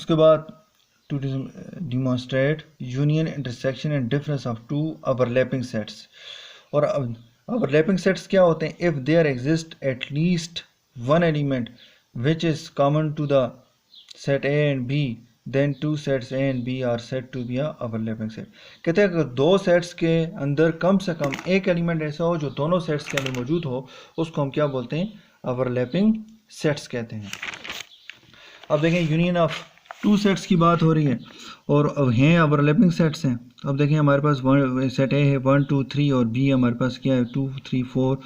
उसके बाद to demonstrate union intersection and difference of two overlapping sets. और overlapping sets क्या होते हैं? If there exist at least one element which is common to the set A and B then two sets A and B are set to be a overlapping set. कहते हैं अगर दो sets के अंदर कम से कम एक एलिमेंट ऐसा हो जो दोनों सेट्स के अंदर मौजूद हो, उसको हम क्या बोलते हैं? ओवरलैपिंग सेट्स कहते हैं। अब देखें यूनियन ऑफ टू सेट्स की बात हो रही है और अब हैं ओवरलैपिंग सेट्स हैं। अब देखें हमारे पास सेट ए है 1 2 3 और बी हमारे पास क्या है 2 3 4।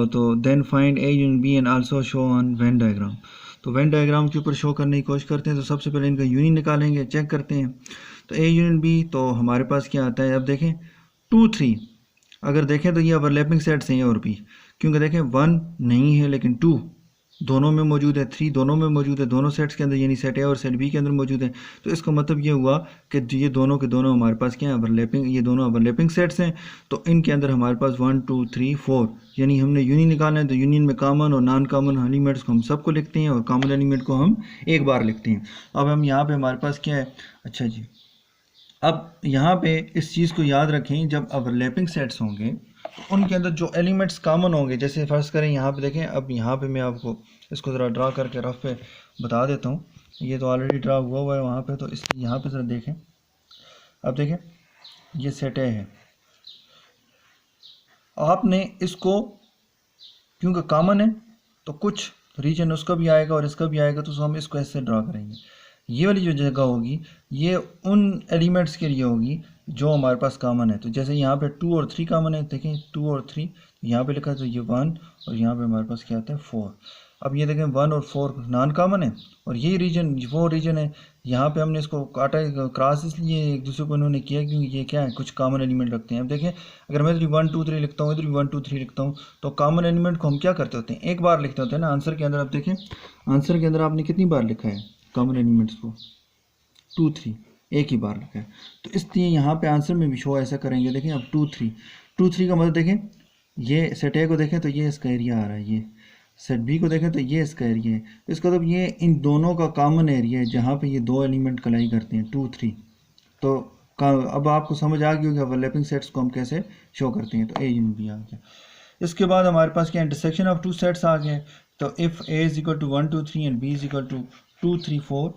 तो then find A union B and also show on Venn diagram. तो वेन डायग्राम के ऊपर शो करने की कोशिश करते हैं। तो सबसे पहले इनका यूनियन निकालेंगे, चेक करते हैं। तो ए यूनियन बी तो हमारे पास क्या आता है? अब देखें 2 3 अगर देखें तो ये ओवरलैपिंग सेट्स हैं ए और बी, क्योंकि देखें 1 नहीं है लेकिन 2 दोनों में मौजूद है, 3 दोनों में मौजूद है, दोनों सेट्स के अंदर यानी सेट ए और सेट बी के अंदर मौजूद है। तो इसका मतलब ये हुआ कि ये दोनों के दोनों हमारे पास क्या है? ओवरलैपिंग, ये दोनों ओवरलैपिंग सेट्स हैं। तो इनके अंदर हमारे पास 1 2 3 4 यानी हमने यूनियन निकालना है। तो यूनियन में कॉमन और नॉन कॉमन एलिमेंट्स को हम सबको लिखते हैं और कॉमन एलिमेंट को हम एक बार लिखते हैं। अब हम यहाँ पे हमारे पास क्या है? अच्छा जी, अब यहाँ पे इस चीज़ को याद रखें, जब ओवरलैपिंग सेट्स होंगे तो उनके अंदर जो एलिमेंट्स कॉमन होंगे, जैसे फर्स्ट करें यहाँ पे देखें। अब यहाँ पे मैं आपको इसको ज़रा ड्रा करके रफ पे बता देता हूँ। ये तो ऑलरेडी ड्रा हुआ है वहाँ पे, तो इसलिए यहाँ पे ज़रा देखें। अब देखें ये सेट ए है, आपने इसको क्योंकि कॉमन है तो कुछ रीजन उसका भी आएगा और इसका भी आएगा, तो हम इसको ऐसे ड्रा करेंगे। ये वाली जो जगह होगी ये उन एलिमेंट्स के लिए होगी जो हमारे पास कॉमन है। तो जैसे यहाँ पे 2 और 3 कॉमन है, देखें 2 और 3 यहाँ पे लिखा है, तो ये 1 और यहाँ पे हमारे पास क्या आता है 4। अब ये देखें 1 और 4 नॉन कॉमन है और ये रीजन वो रीजन है। यहाँ पे हमने इसको काटा क्रॉस इसलिए एक दूसरे को इन्होंने किया क्योंकि ये क्या है? कुछ कॉमन एलिमेंट रखते हैं। अब देखें अगर मैं इधर 1 2 3 लिखता हूँ, इधर 1 2 3 लिखता हूँ, तो कॉमन एलिमेंट को हम क्या करते होते हैं? एक बार लिखते होते हैं ना आंसर के अंदर। अब देखें आंसर के अंदर आपने कितनी बार लिखा है कॉमन एलिमेंट्स को? 2 3 एक ही बार लिखा है। तो इसलिए यहाँ पे आंसर में भी शो ऐसा करेंगे। देखें अब 2 3 का मतलब देखें, ये सेट ए को देखें तो ये इसका एरिया आ रहा है, ये सेट बी को देखें तो ये इसका एरिया है। तो इसका मतलब ये इन दोनों का कॉमन एरिया है जहाँ पे ये दो एलिमेंट कलाई करते हैं 2 3। तो अब आपको समझ आ गई होगी ओवरलैपिंग सेट्स को हम कैसे शो करते हैं। तो ए यूनियन बी आ गया। इसके बाद हमारे पास क्या इंटरसेक्शन ऑफ टू सेट्स आ गए। तो if A is equal to 1 2 3 and B is equal to 2 3 4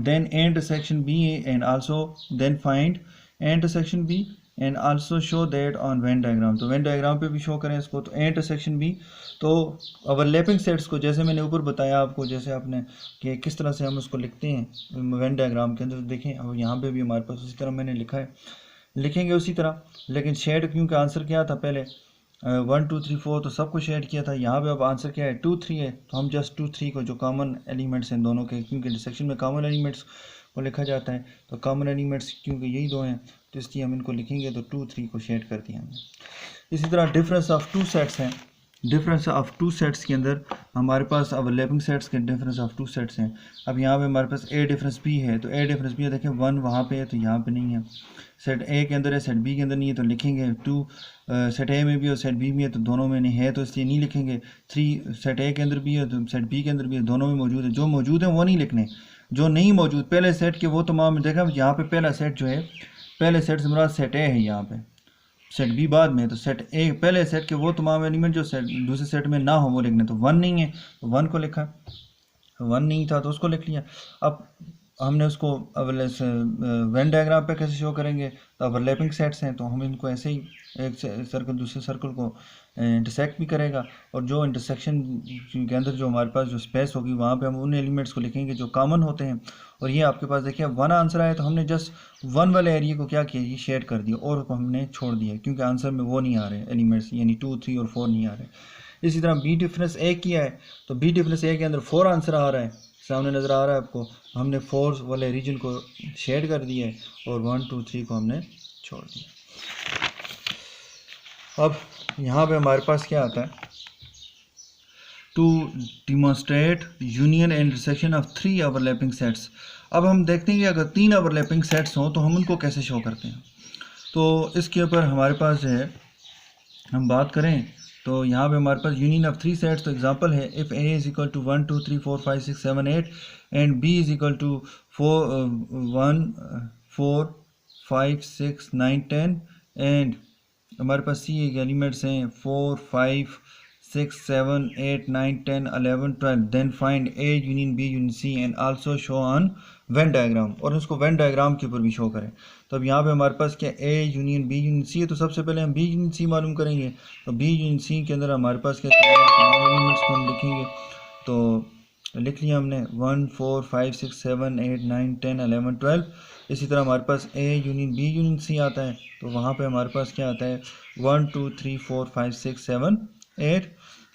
then A intersection B and also then find A intersection B and also show that on Venn diagram। तो Venn diagram पे भी show करें इसको। तो A intersection B तो overlapping sets को जैसे मैंने ऊपर बताया आपको, जैसे आपने कि किस तरह से हम उसको लिखते हैं Venn diagram के अंदर। देखें अब यहाँ पे भी हमारे पास उसी तरह मैंने लिखा है, लिखेंगे उसी तरह, लेकिन शेड क्योंकि आंसर क्या था पहले 1 2 3 4 तो सबको शेड किया था। यहाँ पे अब आंसर क्या है 2 3 है, तो हम जस्ट 2 3 को जो कॉमन एलिमेंट्स हैं दोनों के, क्योंकि इंटरसेक्शन में कॉमन एलिमेंट्स को लिखा जाता है, तो कॉमन एलिमेंट्स क्योंकि यही दो हैं तो इसलिए हम इनको लिखेंगे। तो 2 3 को शेड कर दिया हमने। इसी तरह डिफरेंस ऑफ टू सेट्स हैं। डिफरेंस ऑफ टू सेट्स के अंदर हमारे पास ओवरलैपिंग सेट्स के डिफरेंस ऑफ टू सेट्स हैं। अब यहाँ पे हमारे पास ए डिफरेंस बी है, तो ए डिफरेंस बी है, देखें 1 वहाँ पे है तो यहाँ पे नहीं है। सेट ए के अंदर है, सेट बी के अंदर नहीं है, तो लिखेंगे 2 सेट ए में भी और सेट बी में है तो दोनों में नहीं है, तो इसलिए नहीं लिखेंगे। 3 सेट ए के अंदर भी है तो सेट बी के अंदर भी है, दोनों में मौजूद है। जो मौजूद है वो नहीं लिखने, जो नहीं मौजूद पहले सेट के वो तमाम। देखा यहाँ पे पहला सेट जो है, पहले सेट से मुराद सेट ए है, यहाँ पे सेट बी बाद में, तो सेट ए पहले सेट के वो तमाम एलिमेंट जो सेट दूसरे सेट में ना हो वो लिखने। तो 1 नहीं है तो 1 को लिखा, 1 नहीं था तो उसको लिख लिया। अब हमने उसको वेन डायग्राम पे कैसे शो करेंगे? तो ओवरलैपिंग सेट्स हैं तो हम इनको ऐसे ही एक सर्कल दूसरे सर्कल को इंटरसेक्ट भी करेगा, और जो इंटरसेक्शन के अंदर जो हमारे पास जो स्पेस होगी वहाँ पे हम उन एलिमेंट्स को लिखेंगे जो कॉमन होते हैं। और ये आपके पास देखिए 1 आंसर आया तो हमने जस्ट 1 वाले एरिया को क्या किया, ये शेड कर दिया और हमने छोड़ दिया क्योंकि आंसर में वो नहीं आ रहे एलिमेंट्स, यानी 2 3 और 4 नहीं आ रहे। इसी तरह बी डिफरेंस ए किया है तो बी डिफरेंस ए के अंदर 4 आंसर आ रहा है, सामने नज़र आ रहा है आपको। हमने 4 वाले रीजन को शेड कर दिया है और 1 2 3 को हमने छोड़ दिया। अब यहाँ पे हमारे पास क्या आता है, to demonstrate union and intersection of 3 overlapping sets. अब हम देखते हैं कि अगर 3 ओवरलैपिंग सेट्स हों तो हम उनको कैसे शो करते हैं। तो इसके ऊपर हमारे पास जो है हम बात करें तो यहाँ पे हमारे पास यूनियन ऑफ 3 सेट्स। तो एग्जांपल है if A is equal to 1 2 3 4 5 6 7 8 and B is equal to 1 4 5 6 9 10 and हमारे पास सी के एलिमेंट्स हैं 4 5 6 7 8 9 10 11 12 then find A union B union C and also show on Venn diagram, और उसको वेन डायग्राम के ऊपर भी शो करें। तो अब यहाँ पे हमारे पास क्या A union B union C है, तो सबसे पहले हम बी यूनियन सी मालूम करेंगे। तो बी यूनियन सी के अंदर हमारे पास क्या एलिमेंट्स को हम लिखेंगे, तो लिख लिया हमने 1 4 5 6 7 8 9 10 11 12। इसी तरह हमारे पास A union B union C आता है, तो वहाँ पे हमारे पास क्या आता है 1 2 3 4 5 6 7 8,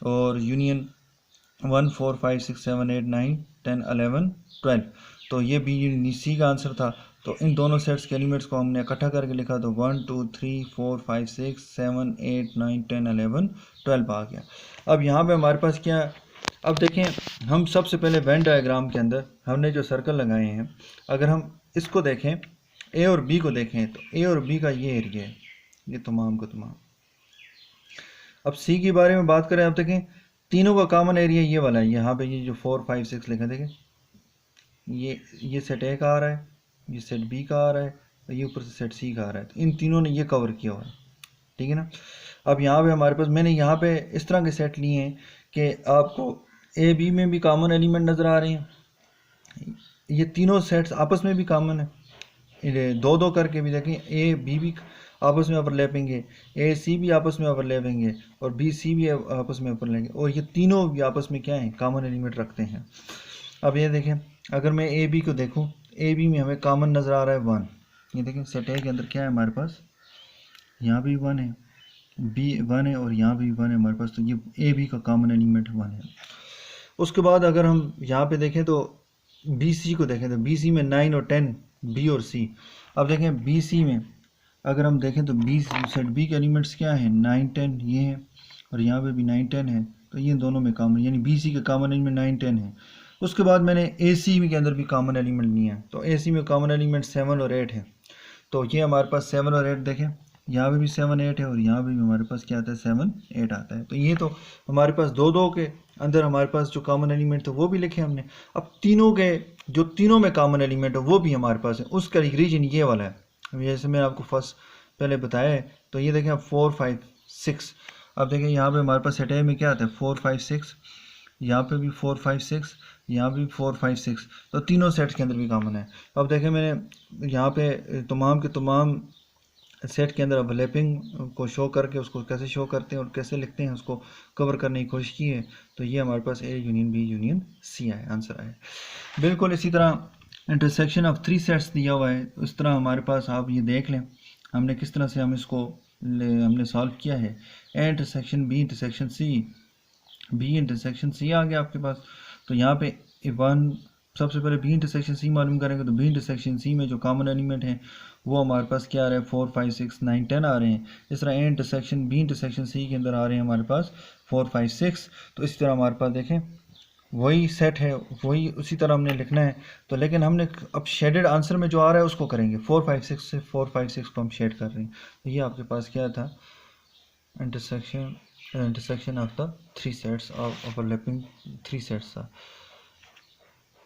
और यूनियन 1 4 5 6 7 8 9 10 11 12। तो ये बी यूनियन सी का आंसर था। तो इन दोनों सेट्स के एलिमेंट्स को हमने इकट्ठा करके लिखा, तो 1 2 3 4 5 6 7 8 9 10 11 12 आ गया। अब यहाँ पे हमारे पास क्या, अब देखें हम सबसे पहले वेन डायग्राम के अंदर हमने जो सर्कल लगाए हैं, अगर हम इसको देखें ए और बी को देखें, तो ए और बी का ये एरिया है, ये तमाम का तमाम। अब सी के बारे में बात करें, अब देखें तीनों का कॉमन एरिया ये वाला है, यहाँ पे ये जो 4 5 6 लिखा देखें, ये सेट ए का आ रहा है, ये सेट बी का आ रहा है, और ये ऊपर से सेट सी का आ रहा है। तो इन तीनों ने ये कवर किया हुआ है, ठीक है ना। अब यहाँ पे हमारे पास मैंने यहाँ पे इस तरह के सेट लिए हैं कि आपको ए बी में भी कॉमन एलिमेंट नज़र आ रहे हैं, ये तीनों सेट्स आपस में भी कॉमन है, दो दो करके भी देखें, ए बी भी आपस में ओवरलैपिंग है, ए सी भी आपस में ओवरलैपिंग है, और बी सी भी आपस में ओवरलैपिंग है, और ये तीनों भी आपस में क्या है, कॉमन एलिमेंट रखते हैं। अब ये देखें, अगर मैं ए बी को देखूं, ए बी में हमें कॉमन नज़र आ रहा है 1, ये देखें सेट ए के अंदर क्या है हमारे पास, यहाँ भी 1 है, बी 1 है, और यहाँ भी 1 है हमारे पास, तो ये ए बी का कॉमन एलिमेंट 1 है। उसके बाद अगर हम यहाँ पे देखें तो बी सी को देखें, तो बी सी में 9 और 10 बी और सी। अब देखें बी सी में अगर हम देखें तो बी सेट बी के एलिमेंट्स क्या हैं, 9 10 ये हैं, और यहाँ पे भी 9 10 है, तो ये दोनों में कॉमन, यानी बी सी का कॉमन एलिमेंट 9 10 है। उसके बाद मैंने ए सी के अंदर भी कॉमन एलिमेंट लिया है, तो ए सी में कॉमन एलिमेंट 7 और 8 है, तो ये हमारे पास 7 और 8 देखें, यहाँ पे भी 7 8 है, और यहाँ पे भी हमारे पास क्या आता है 7 8 आता है। तो ये तो हमारे पास दो दो के अंदर हमारे पास जो कॉमन एलिमेंट थे वो भी लिखे हमने। अब तीनों के जो तीनों में कॉमन एलिमेंट है वो भी हमारे पास है, उसका रीजन ये वाला है, जैसे मैंने आपको फर्स्ट पहले बताया है। तो ये देखें 4 5 6, अब देखें यहाँ पे हमारे पास सेट ए में क्या आता है 4 5 6, यहाँ पे भी 4 5 6, यहाँ भी 4 5 6, तो तीनों सेट्स के अंदर भी कॉमन है। अब देखें मैंने यहाँ पे तमाम के तमाम सेट के अंदर ओवरलैपिंग को शो करके उसको कैसे शो करते हैं और कैसे लिखते हैं उसको कवर करने की कोशिश की है। तो ये हमारे पास A union B union C आए, आंसर आए। बिल्कुल इसी तरह इंटरसेक्शन ऑफ 3 सेट्स दिया हुआ है, उस तरह हमारे पास आप ये देख लें हमने किस तरह से हम इसको हमने सॉल्व किया है। A intersection B intersection C, B intersection C आ गया आपके पास। तो यहाँ पे 1 सबसे पहले बी इंटरसेक्शन सी मालूम करेंगे, तो बी इंटरसेक्शन सी में जो कॉमन एलिमेंट है वो हमारे पास क्या आ रहा है 4 5 6 9 10 आ रहे हैं। इस तरह A intersection B intersection C के अंदर आ रहे हैं हमारे पास 4 5 6। तो इस तरह हमारे पास देखें वही सेट है, वही उसी तरह हमने लिखना है। तो लेकिन हमने अब शेडेड आंसर में जो आ रहा है उसको करेंगे, 4 5 6 से 4 5 6 को हम शेड कर रहे हैं। तो ये आपके पास क्या था, intersection of the 3 sets of overlapping 3 sets था।